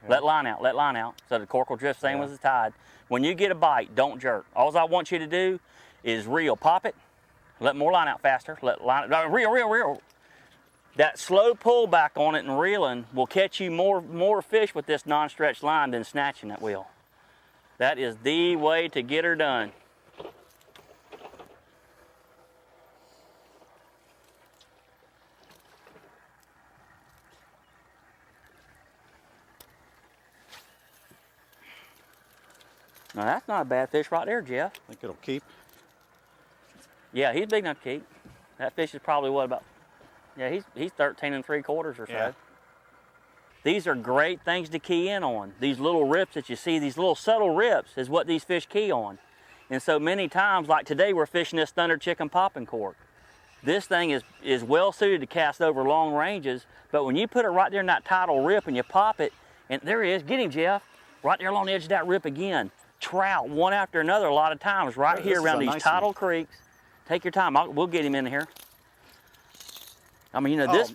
Okay. Let line out, so the cork will drift same as the tide. When you get a bite, don't jerk. All I want you to do is reel, pop it, let more line out faster, reel. That slow pull back on it and reeling will catch you more fish with this non-stretch line than snatching it will. That is the way to get her done. Now that's not a bad fish right there, Jeff. Think it'll keep? Yeah, he's big enough to keep. That fish is probably what, about, yeah, he's 13 3/4 or so. Yeah. These are great things to key in on. These little rips that you see, these little subtle rips is what these fish key on. And so many times, like today, we're fishing this thunder chicken popping cork. This thing is well suited to cast over long ranges, but when you put it right there in that tidal rip and you pop it, and there he is, get him, Jeff, right there along the edge of that rip again. Trout, one after another, a lot of times, right here around these tidal creeks. Take your time, we'll get him in here. I mean, you know, this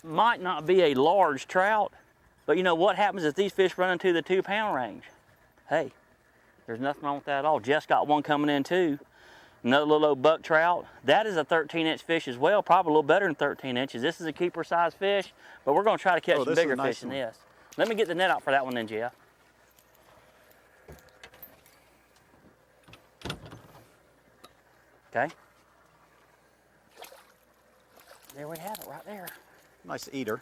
might not be a large trout, but you know what happens if these fish run into the 2-pound range? Hey, there's nothing wrong with that at all. Jeff's got one coming in too. Another little old buck trout. That is a 13-inch fish as well, probably a little better than 13 inches. This is a keeper size fish, but we're gonna try to catch some bigger fish than this. Let me get the net out for that one then, Jeff. Okay. There we have it right there. Nice eater.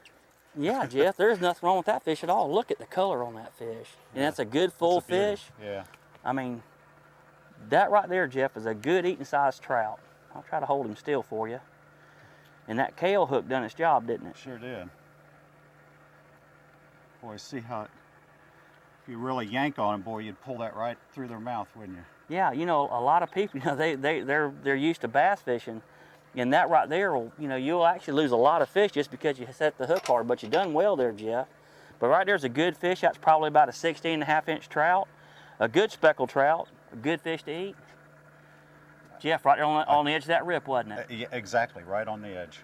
Yeah, Jeff, there's nothing wrong with that fish at all. Look at the color on that fish. And that's a good full fish. Yeah. I mean, that right there, Jeff, is a good eating size trout. I'll try to hold him still for you. And that kale hook done its job, didn't it? Sure did. Boy, see how it, if you really yank on it, boy, you'd pull that right through their mouth, wouldn't you? Yeah, you know, a lot of people, you know, they're used to bass fishing, and that right there will, you know, you'll actually lose a lot of fish just because you set the hook hard. But you done well there, Jeff. But right there's a good fish. That's probably about a 16.5-inch trout, a good speckled trout, a good fish to eat. Jeff, right there on the edge of that rip, wasn't it? Yeah, exactly, right on the edge.